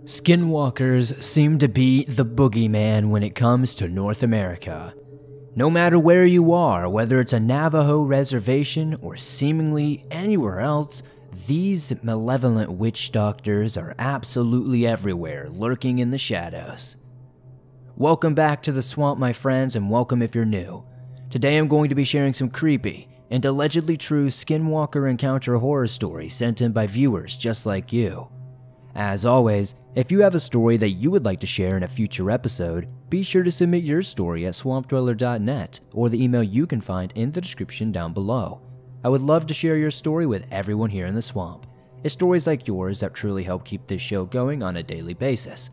Skinwalkers seem to be the boogeyman when it comes to North America. No matter where you are, whether it's a Navajo reservation or seemingly anywhere else, these malevolent witch doctors are absolutely everywhere, lurking in the shadows. Welcome back to the swamp, my friends, and welcome if you're new. Today I'm going to be sharing some creepy and allegedly true Skinwalker encounter horror stories sent in by viewers just like you. As always, if you have a story that you would like to share in a future episode, be sure to submit your story at swampdweller.net or the email you can find in the description down below. I would love to share your story with everyone here in the swamp. It's stories like yours that truly help keep this show going on a daily basis.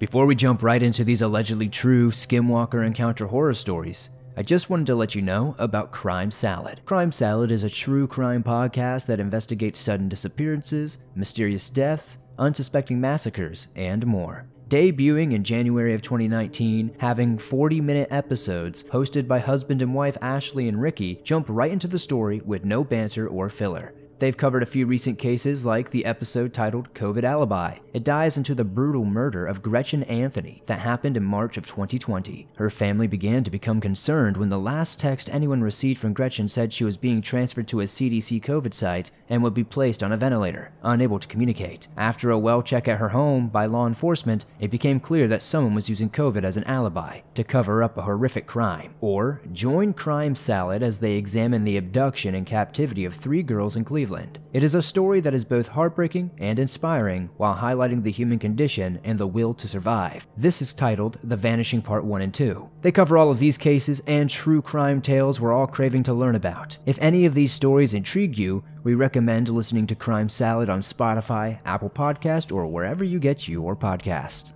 Before we jump right into these allegedly true Skinwalker encounter horror stories, I just wanted to let you know about Crime Salad. Crime Salad is a true crime podcast that investigates sudden disappearances, mysterious deaths, unsuspecting massacres, and more. Debuting in January of 2019, having 40-minute episodes hosted by husband and wife Ashley and Ricky, jump right into the story with no banter or filler. They've covered a few recent cases like the episode titled COVID Alibi. It dives into the brutal murder of Gretchen Anthony that happened in March of 2020. Her family began to become concerned when the last text anyone received from Gretchen said she was being transferred to a CDC COVID site and would be placed on a ventilator, unable to communicate. After a well check at her home by law enforcement, it became clear that someone was using COVID as an alibi to cover up a horrific crime. Or join Crime Salad as they examine the abduction and captivity of 3 girls in Cleveland. It is a story that is both heartbreaking and inspiring while highlighting the human condition and the will to survive. This is titled The Vanishing Part 1 and 2. They cover all of these cases and true crime tales we're all craving to learn about. If any of these stories intrigue you, we recommend listening to Crime Salad on Spotify, Apple Podcast, or wherever you get your podcast.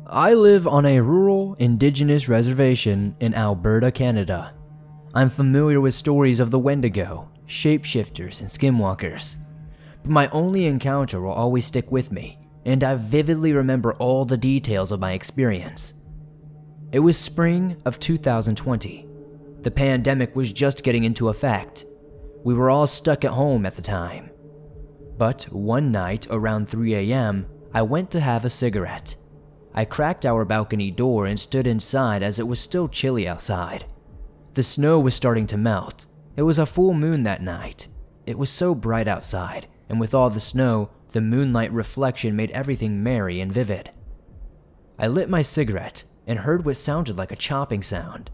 I live on a rural, indigenous reservation in Alberta, Canada. I'm familiar with stories of the Wendigo, shapeshifters, and skinwalkers, but my only encounter will always stick with me, and I vividly remember all the details of my experience. It was spring of 2020. The pandemic was just getting into effect. We were all stuck at home at the time. But one night around 3 a.m., I went to have a cigarette. I cracked our balcony door and stood inside as it was still chilly outside. The snow was starting to melt. It was a full moon that night. It was so bright outside, and with all the snow, the moonlight reflection made everything merry and vivid. I lit my cigarette and heard what sounded like a chopping sound,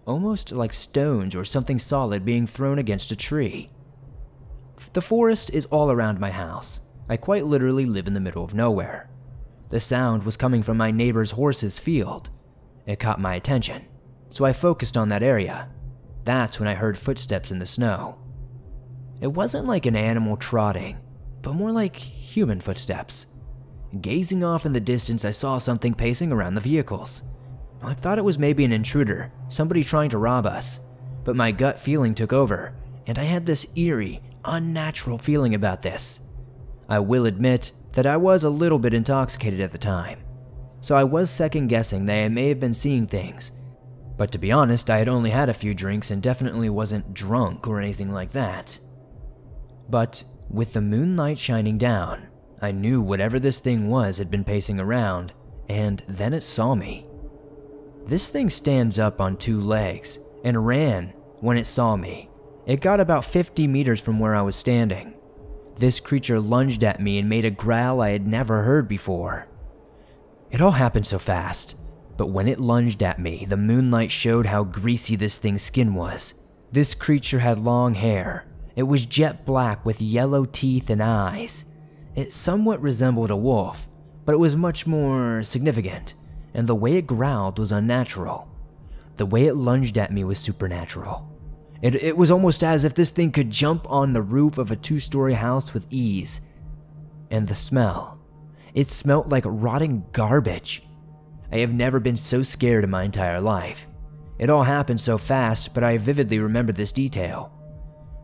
almost like stones or something solid being thrown against a tree. The forest is all around my house. I quite literally live in the middle of nowhere. The sound was coming from my neighbor's horse's field. It caught my attention, so I focused on that area. That's when I heard footsteps in the snow. It wasn't like an animal trotting, but more like human footsteps. Gazing off in the distance, I saw something pacing around the vehicles. I thought it was maybe an intruder, somebody trying to rob us, but my gut feeling took over, and I had this eerie, unnatural feeling about this. I will admit that I was a little bit intoxicated at the time, so I was second guessing that I may have been seeing things. But to be honest, I had only had a few drinks and definitely wasn't drunk or anything like that. But with the moonlight shining down, I knew whatever this thing was had been pacing around, and then it saw me. This thing stands up on 2 legs and ran when it saw me. It got about 50 meters from where I was standing. This creature lunged at me and made a growl I had never heard before. It all happened so fast. But when it lunged at me, the moonlight showed how greasy this thing's skin was. This creature had long hair. It was jet black with yellow teeth and eyes. It somewhat resembled a wolf, but it was much more significant, and the way it growled was unnatural. The way it lunged at me was supernatural. It was almost as if this thing could jump on the roof of a 2-story house with ease. And the smell. It smelled like rotting garbage. I have never been so scared in my entire life. It all happened so fast, but I vividly remember this detail.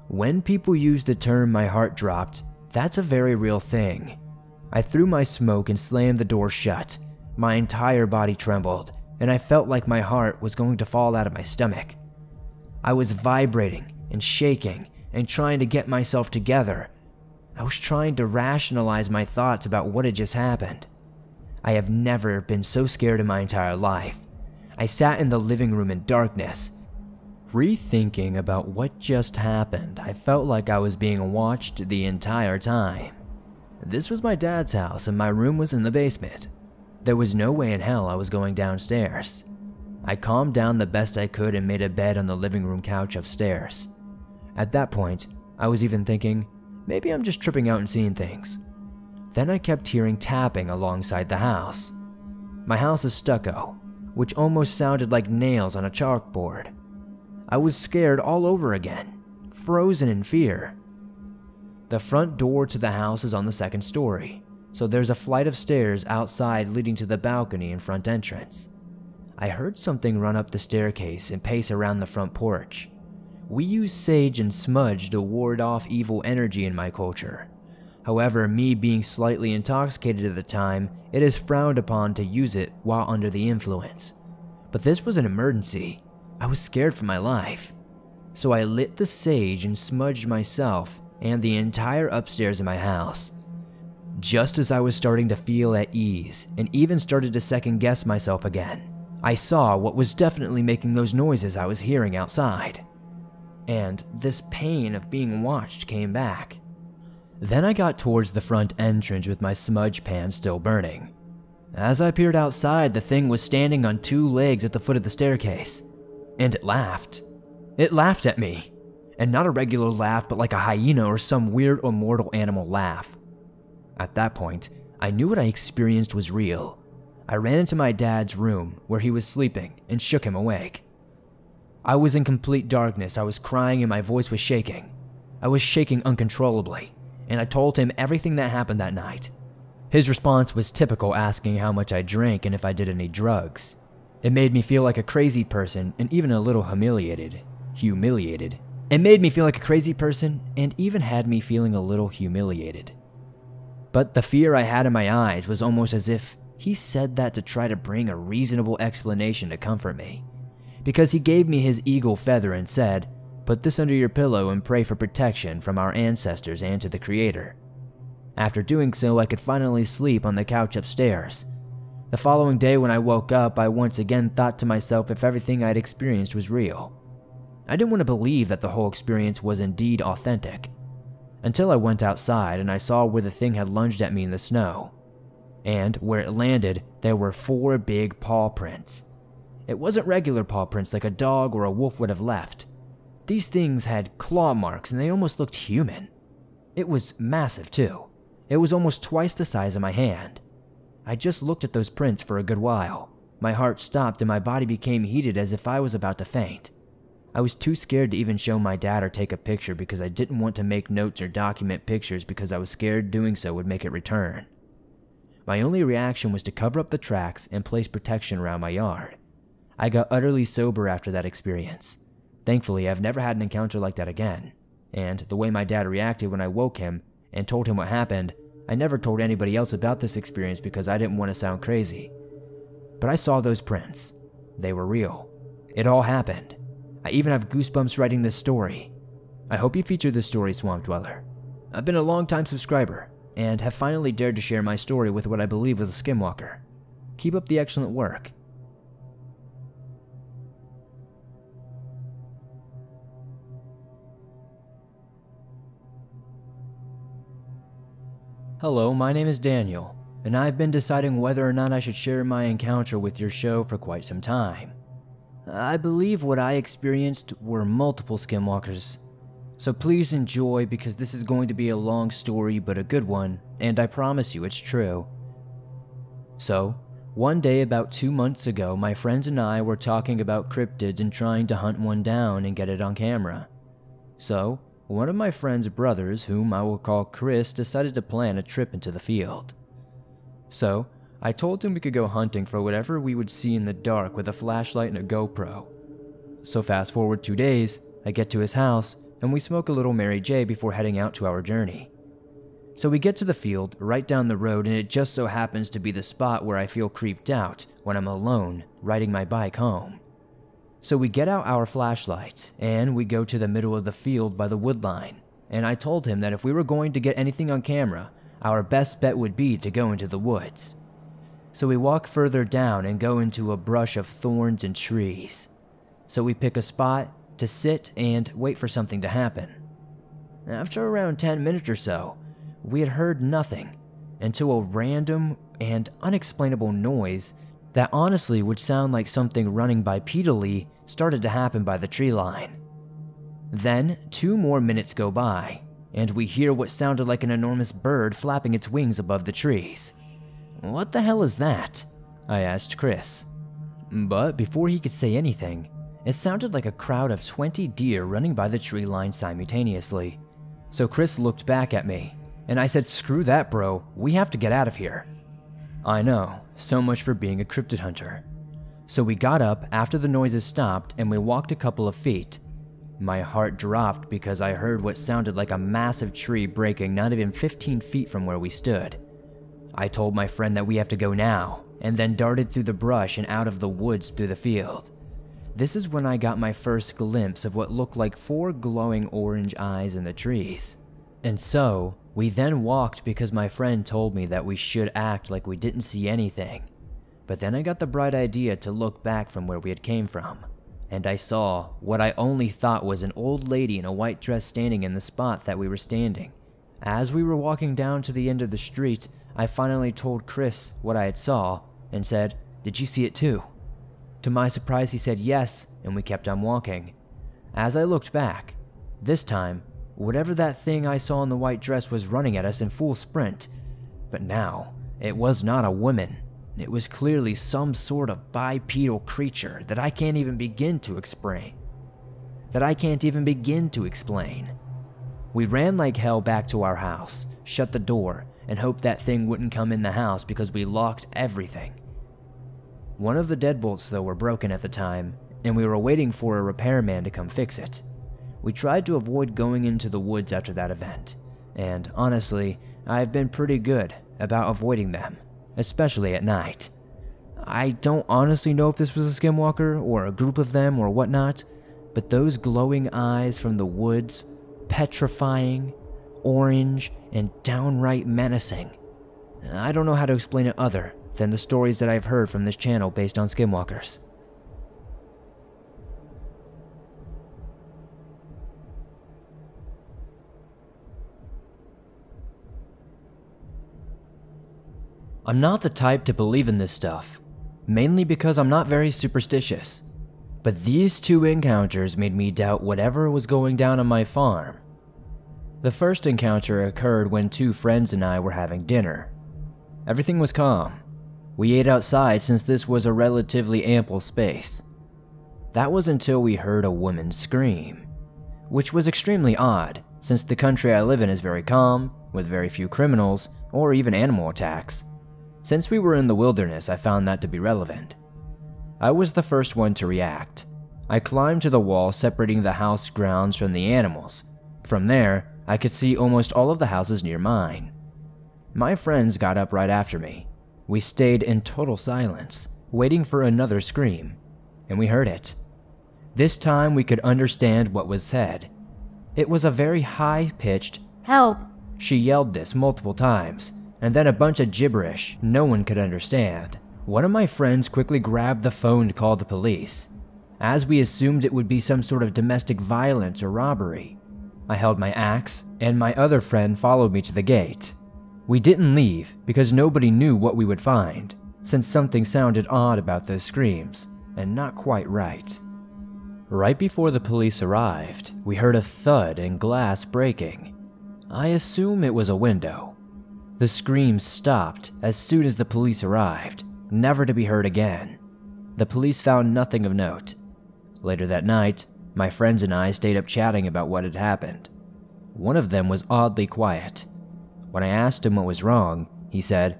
When people use the term "my heart dropped," that's a very real thing. I threw my smoke and slammed the door shut. My entire body trembled, and I felt like my heart was going to fall out of my stomach. I was vibrating and shaking and trying to get myself together I was trying to rationalize my thoughts about what had just happened. I have never been so scared in my entire life. I sat in the living room in darkness. Rethinking about what just happened, I felt like I was being watched the entire time. This was my dad's house and my room was in the basement. There was no way in hell I was going downstairs. I calmed down the best I could and made a bed on the living room couch upstairs. At that point, I was even thinking, maybe I'm just tripping out and seeing things. Then I kept hearing tapping alongside the house. My house is stucco, which almost sounded like nails on a chalkboard. I was scared all over again, frozen in fear. The front door to the house is on the second story, so there's a flight of stairs outside leading to the balcony and front entrance. I heard something run up the staircase and pace around the front porch. We use sage and smudge to ward off evil energy in my culture. However, me being slightly intoxicated at the time, it is frowned upon to use it while under the influence. But this was an emergency. I was scared for my life. So I lit the sage and smudged myself and the entire upstairs of my house. Just as I was starting to feel at ease and even started to second guess myself again, I saw what was definitely making those noises I was hearing outside. And this pain of being watched came back. Then I got towards the front entrance with my smudge pan still burning. As I peered outside, the thing was standing on two legs at the foot of the staircase. And it laughed. It laughed at me. And not a regular laugh, but like a hyena or some weird immortal animal laugh. At that point, I knew what I experienced was real. I ran into my dad's room where he was sleeping and shook him awake. I was in complete darkness. I was crying and my voice was shaking. I was shaking uncontrollably, and I told him everything that happened that night. His response was typical, asking how much I drank and if I did any drugs. It made me feel like a crazy person and even a little humiliated. It made me feel like a crazy person and even had me feeling a little humiliated. But the fear I had in my eyes was almost as if he said that to try to bring a reasonable explanation to comfort me. Because he gave me his eagle feather and said, "Put this under your pillow and pray for protection from our ancestors and to the Creator." After doing so, I could finally sleep on the couch upstairs. The following day when I woke up, I once again thought to myself if everything I'd experienced was real. I didn't want to believe that the whole experience was indeed authentic. Until I went outside and I saw where the thing had lunged at me in the snow. And where it landed, there were 4 big paw prints. It wasn't regular paw prints like a dog or a wolf would have left. These things had claw marks and they almost looked human. It was massive too. It was almost twice the size of my hand. I just looked at those prints for a good while. My heart stopped and my body became heated as if I was about to faint. I was too scared to even show my dad or take a picture because I didn't want to make notes or document pictures because I was scared doing so would make it return. My only reaction was to cover up the tracks and place protection around my yard. I got utterly sober after that experience. Thankfully, I've never had an encounter like that again. And the way my dad reacted when I woke him and told him what happened, I never told anybody else about this experience because I didn't want to sound crazy. But I saw those prints. They were real. It all happened. I even have goosebumps writing this story. I hope you feature this story, Swamp Dweller. I've been a long-time subscriber, and have finally dared to share my story with what I believe was a Skinwalker. Keep up the excellent work. Hello, my name is Daniel, and I've been deciding whether or not I should share my encounter with your show for quite some time. I believe what I experienced were multiple Skinwalkers, so please enjoy because this is going to be a long story but a good one, and I promise you it's true. So, one day about 2 months ago, my friends and I were talking about cryptids and trying to hunt one down and get it on camera. So, one of my friend's brothers, whom I will call Chris, decided to plan a trip into the field. So, I told him we could go hunting for whatever we would see in the dark with a flashlight and a GoPro. So fast forward 2 days, I get to his house, and we smoke a little Mary J before heading out to our journey. So we get to the field, right down the road, and it just so happens to be the spot where I feel creeped out when I'm alone, riding my bike home. So we get out our flashlights, and we go to the middle of the field by the wood line, and I told him that if we were going to get anything on camera, our best bet would be to go into the woods. So we walk further down and go into a brush of thorns and trees. So we pick a spot to sit and wait for something to happen. After around 10 minutes or so, we had heard nothing until a random and unexplainable noise that honestly would sound like something running bipedally started to happen by the tree line. Then 2 more minutes go by, and we hear what sounded like an enormous bird flapping its wings above the trees. "What the hell is that?" I asked Chris. But before he could say anything, it sounded like a crowd of 20 deer running by the tree line simultaneously. So Chris looked back at me, and I said, "Screw that, bro, we have to get out of here." I know, so much for being a cryptid hunter. So we got up after the noises stopped and we walked a couple of feet. My heart dropped because I heard what sounded like a massive tree breaking not even 15 feet from where we stood. I told my friend that we have to go now, and then darted through the brush and out of the woods through the field. This is when I got my first glimpse of what looked like 4 glowing orange eyes in the trees. And so, we then walked because my friend told me that we should act like we didn't see anything. But then I got the bright idea to look back from where we had came from, and I saw what I only thought was an old lady in a white dress standing in the spot that we were standing. As we were walking down to the end of the street, I finally told Chris what I had saw and said, "Did you see it too?" To my surprise, he said yes, and we kept on walking. As I looked back, this time, whatever that thing I saw in the white dress was running at us in full sprint. But now, it was not a woman. It was clearly some sort of bipedal creature that I can't even begin to explain. We ran like hell back to our house, shut the door, and hoped that thing wouldn't come in the house because we locked everything. One of the deadbolts though were broken at the time, and we were waiting for a repairman to come fix it. We tried to avoid going into the woods after that event, and honestly, I've been pretty good about avoiding them, especially at night. I don't honestly know if this was a skinwalker or a group of them or whatnot, but those glowing eyes from the woods, petrifying, orange, and downright menacing. I don't know how to explain it other than the stories that I've heard from this channel based on skinwalkers. I'm not the type to believe in this stuff, mainly because I'm not very superstitious. But these 2 encounters made me doubt whatever was going down on my farm. The first encounter occurred when 2 friends and I were having dinner. Everything was calm. We ate outside since this was a relatively ample space. That was until we heard a woman scream, which was extremely odd since the country I live in is very calm, with very few criminals or even animal attacks. Since we were in the wilderness, I found that to be relevant. I was the first one to react. I climbed to the wall separating the house grounds from the animals. From there, I could see almost all of the houses near mine. My friends got up right after me. We stayed in total silence, waiting for another scream, and we heard it. This time we could understand what was said. It was a very high-pitched, "Help!" She yelled this multiple times, and then a bunch of gibberish no one could understand. One of my friends quickly grabbed the phone to call the police, as we assumed it would be some sort of domestic violence or robbery. I held my axe, and my other friend followed me to the gate. We didn't leave because nobody knew what we would find, since something sounded odd about those screams, and not quite right. Right before the police arrived, we heard a thud and glass breaking. I assume it was a window. The screams stopped as soon as the police arrived, never to be heard again. The police found nothing of note. Later that night, my friends and I stayed up chatting about what had happened. One of them was oddly quiet. When I asked him what was wrong, he said,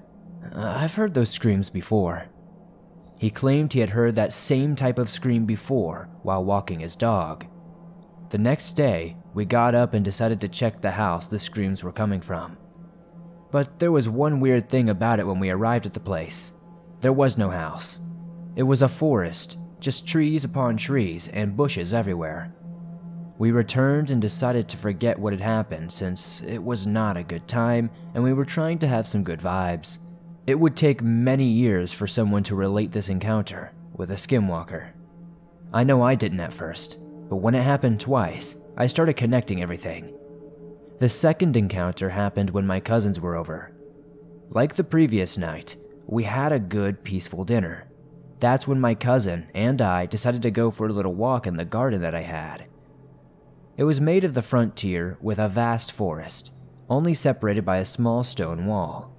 "I've heard those screams before." He claimed he had heard that same type of scream before while walking his dog. The next day, we got up and decided to check the house the screams were coming from. But there was one weird thing about it when we arrived at the place. There was no house. It was a forest, just trees upon trees and bushes everywhere. We returned and decided to forget what had happened since it was not a good time and we were trying to have some good vibes. It would take many years for someone to relate this encounter with a skinwalker. I know I didn't at first, but when it happened twice, I started connecting everything. The second encounter happened when my cousins were over. Like the previous night, we had a good, peaceful dinner. That's when my cousin and I decided to go for a little walk in the garden that I had. It was made of the frontier with a vast forest, only separated by a small stone wall.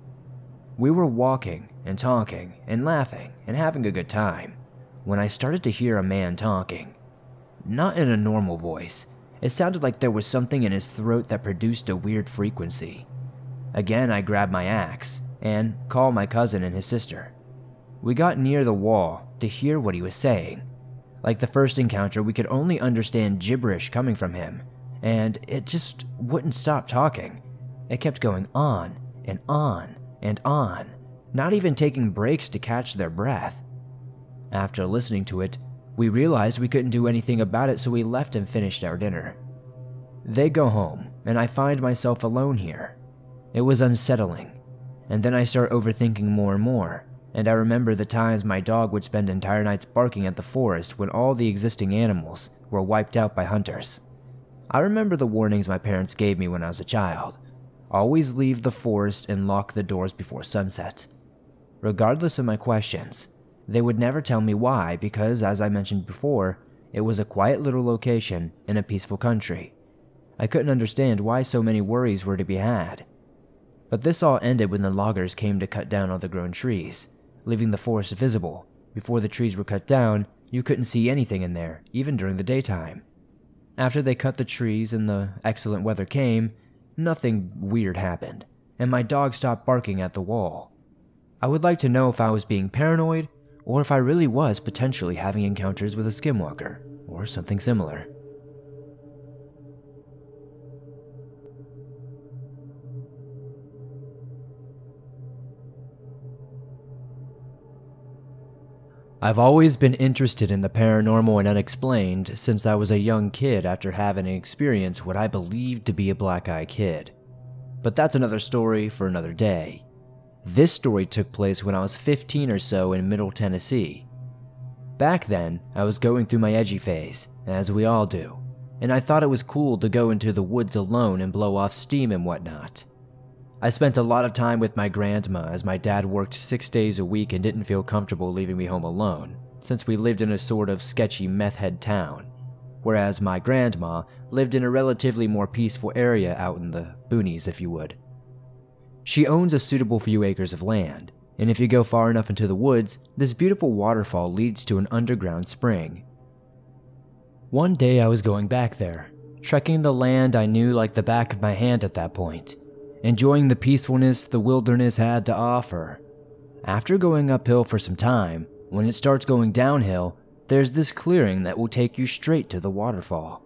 We were walking and talking and laughing and having a good time when I started to hear a man talking. Not in a normal voice. It sounded like there was something in his throat that produced a weird frequency. Again, I grabbed my axe and called my cousin and his sister. We got near the wall to hear what he was saying. Like the first encounter, we could only understand gibberish coming from him, and it just wouldn't stop talking. It kept going on and on and on, not even taking breaks to catch their breath. After listening to it, we realized we couldn't do anything about it, so we left and finished our dinner. They go home, and I find myself alone here. It was unsettling, and then I start overthinking more and more, and I remember the times my dog would spend entire nights barking at the forest when all the existing animals were wiped out by hunters. I remember the warnings my parents gave me when I was a child. Always leave the forest and lock the doors before sunset. Regardless of my questions, they would never tell me why because, as I mentioned before, it was a quiet little location in a peaceful country. I couldn't understand why so many worries were to be had. But this all ended when the loggers came to cut down all the grown trees, leaving the forest visible. Before the trees were cut down, you couldn't see anything in there, even during the daytime. After they cut the trees and the excellent weather came, nothing weird happened, and my dog stopped barking at the wall. I would like to know if I was being paranoid, or if I really was potentially having encounters with a skinwalker, or something similar. I've always been interested in the paranormal and unexplained since I was a young kid after having experienced what I believed to be a black-eye kid. But that's another story for another day. This story took place when I was 15 or so in Middle Tennessee. Back then, I was going through my edgy phase, as we all do, and I thought it was cool to go into the woods alone and blow off steam and whatnot. I spent a lot of time with my grandma as my dad worked 6 days a week and didn't feel comfortable leaving me home alone, since we lived in a sort of sketchy meth head town, whereas my grandma lived in a relatively more peaceful area out in the boonies, if you would. She owns a suitable few acres of land, and if you go far enough into the woods, this beautiful waterfall leads to an underground spring. One day I was going back there, trekking the land I knew like the back of my hand at that point, enjoying the peacefulness the wilderness had to offer. After going uphill for some time, when it starts going downhill, there's this clearing that will take you straight to the waterfall.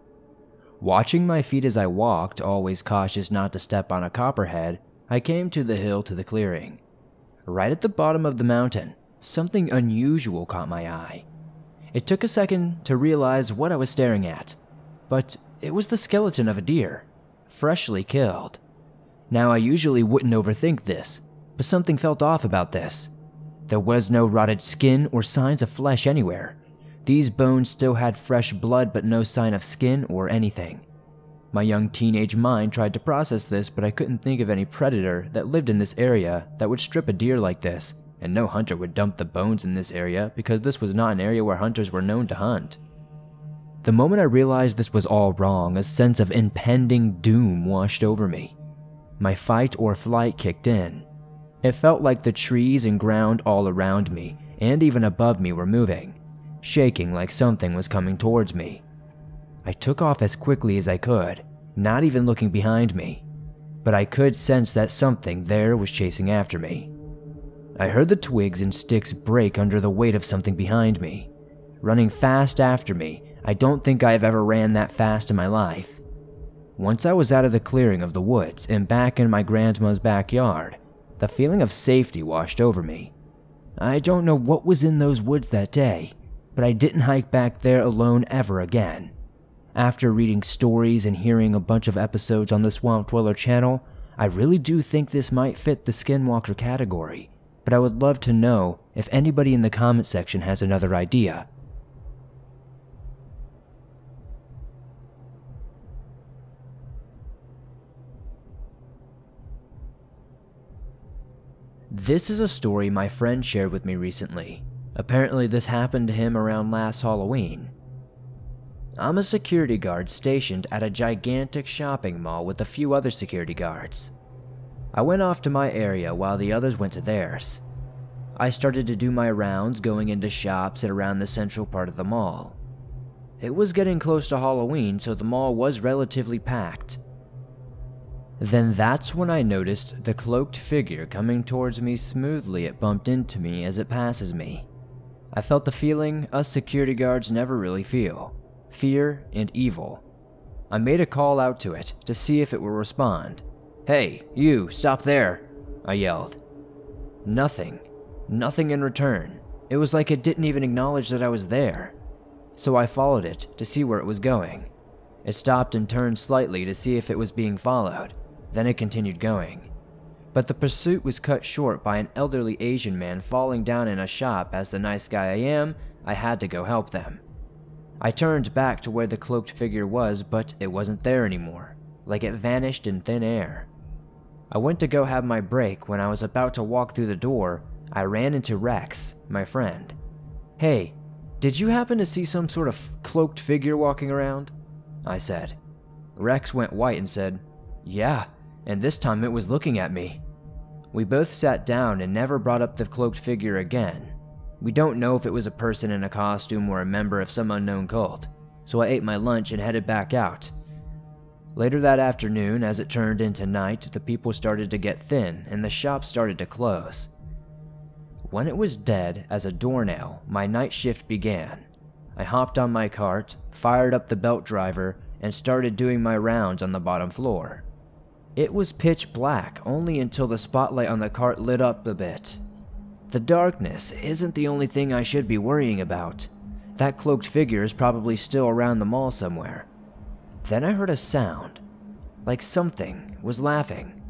Watching my feet as I walked, always cautious not to step on a copperhead, I came to the hill to the clearing. Right at the bottom of the mountain, something unusual caught my eye. It took a second to realize what I was staring at, but it was the skeleton of a deer, freshly killed. Now, I usually wouldn't overthink this, but something felt off about this. There was no rotted skin or signs of flesh anywhere. These bones still had fresh blood but no sign of skin or anything. My young teenage mind tried to process this, but I couldn't think of any predator that lived in this area that would strip a deer like this, and no hunter would dump the bones in this area because this was not an area where hunters were known to hunt. The moment I realized this was all wrong, a sense of impending doom washed over me. My fight or flight kicked in. It felt like the trees and ground all around me and even above me were moving, shaking like something was coming towards me. I took off as quickly as I could, not even looking behind me, but I could sense that something there was chasing after me. I heard the twigs and sticks break under the weight of something behind me, running fast after me. I don't think I've ever ran that fast in my life. Once I was out of the clearing of the woods and back in my grandma's backyard, the feeling of safety washed over me. I don't know what was in those woods that day, but I didn't hike back there alone ever again. After reading stories and hearing a bunch of episodes on the Swamp Dweller channel, I really do think this might fit the Skinwalker category, but I would love to know if anybody in the comment section has another idea. This is a story my friend shared with me recently. Apparently this happened to him around last Halloween. I'm a security guard stationed at a gigantic shopping mall with a few other security guards. I went off to my area while the others went to theirs. I started to do my rounds going into shops and around the central part of the mall. It was getting close to Halloween, so the mall was relatively packed. Then that's when I noticed the cloaked figure coming towards me smoothly. It bumped into me as it passes me. I felt the feeling us security guards never really feel. Fear and evil. I made a call out to it to see if it would respond. "Hey, you, stop there," I yelled. Nothing in return. It was like it didn't even acknowledge that I was there. So I followed it to see where it was going. It stopped and turned slightly to see if it was being followed. Then it continued going. But the pursuit was cut short by an elderly Asian man falling down in a shop. As the nice guy I am, I had to go help them. I turned back to where the cloaked figure was, but it wasn't there anymore, like it vanished in thin air. I went to go have my break. When I was about to walk through the door, I ran into Rex, my friend. "Hey, did you happen to see some sort of cloaked figure walking around?" I said. Rex went white and said, "Yeah, and this time it was looking at me." We both sat down and never brought up the cloaked figure again. We don't know if it was a person in a costume or a member of some unknown cult, so I ate my lunch and headed back out. Later that afternoon, as it turned into night, the people started to get thin and the shops started to close. When it was dead as a doornail, my night shift began. I hopped on my cart, fired up the belt driver, and started doing my rounds on the bottom floor. It was pitch black only until the spotlight on the cart lit up a bit. The darkness isn't the only thing I should be worrying about. That cloaked figure is probably still around the mall somewhere. Then I heard a sound, like something was laughing.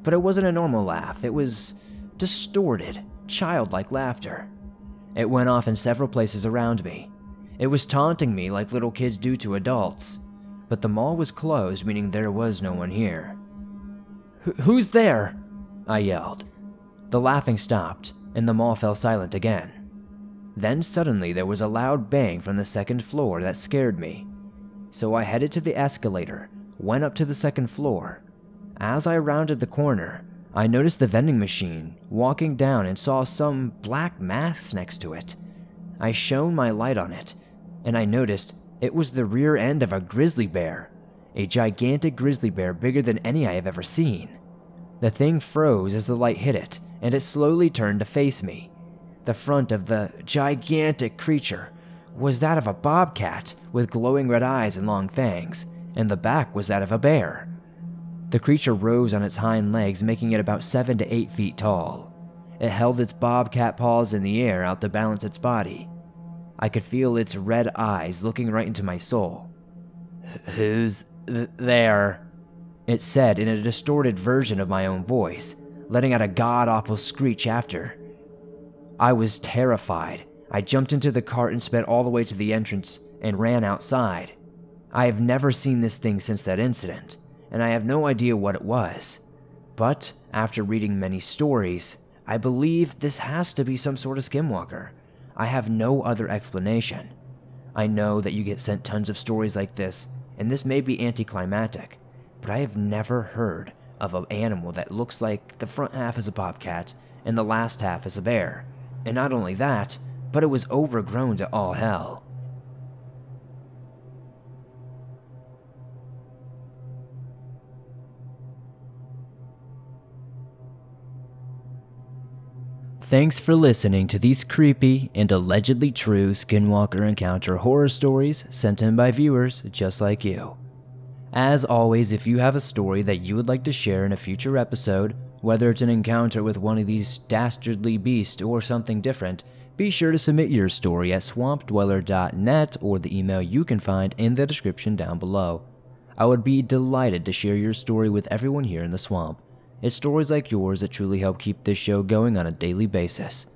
But it wasn't a normal laugh, it was distorted, childlike laughter. It went off in several places around me. It was taunting me like little kids do to adults. But the mall was closed, meaning there was no one here. Who's there?" I yelled. The laughing stopped, and the mall fell silent again. Then suddenly there was a loud bang from the second floor that scared me. So I headed to the escalator, went up to the second floor. As I rounded the corner, I noticed the vending machine walking down and saw some black mass next to it. I shone my light on it, and I noticed it was the rear end of a grizzly bear. A gigantic grizzly bear bigger than any I have ever seen. The thing froze as the light hit it, and it slowly turned to face me. The front of the gigantic creature was that of a bobcat with glowing red eyes and long fangs, and the back was that of a bear. The creature rose on its hind legs, making it about 7 to 8 feet tall. It held its bobcat paws in the air out to balance its body. I could feel its red eyes looking right into my soul. "Who's there?" it said in a distorted version of my own voice, letting out a god-awful screech after. I was terrified. I jumped into the cart and sped all the way to the entrance and ran outside. I have never seen this thing since that incident, and I have no idea what it was. But after reading many stories, I believe this has to be some sort of skinwalker. I have no other explanation. I know that you get sent tons of stories like this, and this may be anticlimactic, but I have never heard of an animal that looks like the front half is a bobcat and the last half is a bear. And not only that, but it was overgrown to all hell. Thanks for listening to these creepy and allegedly true Skinwalker encounter horror stories sent in by viewers just like you. As always, if you have a story that you would like to share in a future episode, whether it's an encounter with one of these dastardly beasts or something different, be sure to submit your story at swampdweller.net or the email you can find in the description down below. I would be delighted to share your story with everyone here in the swamp. It's stories like yours that truly help keep this show going on a daily basis.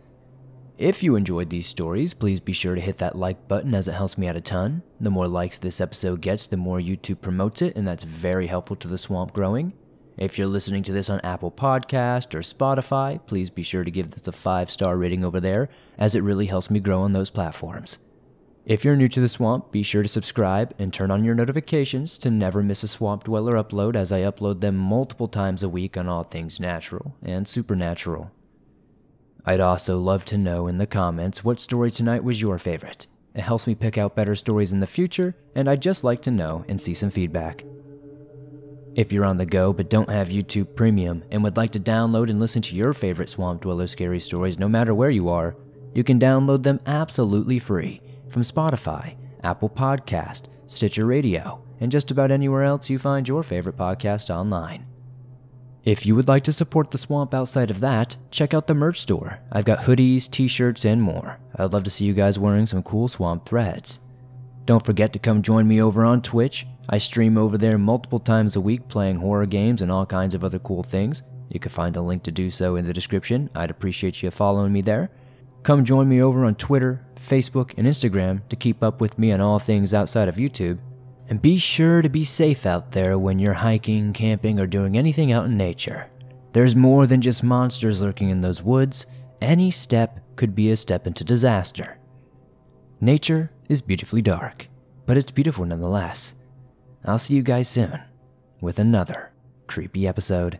If you enjoyed these stories, please be sure to hit that like button as it helps me out a ton. The more likes this episode gets, the more YouTube promotes it, and that's very helpful to the swamp growing. If you're listening to this on Apple Podcast or Spotify, please be sure to give this a 5-star rating over there, as it really helps me grow on those platforms. If you're new to the swamp, be sure to subscribe and turn on your notifications to never miss a Swamp Dweller upload, as I upload them multiple times a week on all things natural and supernatural. I'd also love to know in the comments what story tonight was your favorite. It helps me pick out better stories in the future, and I'd just like to know and see some feedback. If you're on the go but don't have YouTube Premium and would like to download and listen to your favorite Swamp Dweller scary stories no matter where you are, you can download them absolutely free from Spotify, Apple Podcast, Stitcher Radio, and just about anywhere else you find your favorite podcast online. If you would like to support the swamp outside of that, check out the merch store. I've got hoodies, t-shirts, and more. I'd love to see you guys wearing some cool swamp threads. Don't forget to come join me over on Twitch. I stream over there multiple times a week playing horror games and all kinds of other cool things. You can find a link to do so in the description. I'd appreciate you following me there. Come join me over on Twitter, Facebook, and Instagram to keep up with me on all things outside of YouTube. And be sure to be safe out there when you're hiking, camping, or doing anything out in nature. There's more than just monsters lurking in those woods. Any step could be a step into disaster. Nature is beautifully dark, but it's beautiful nonetheless. I'll see you guys soon with another creepy episode.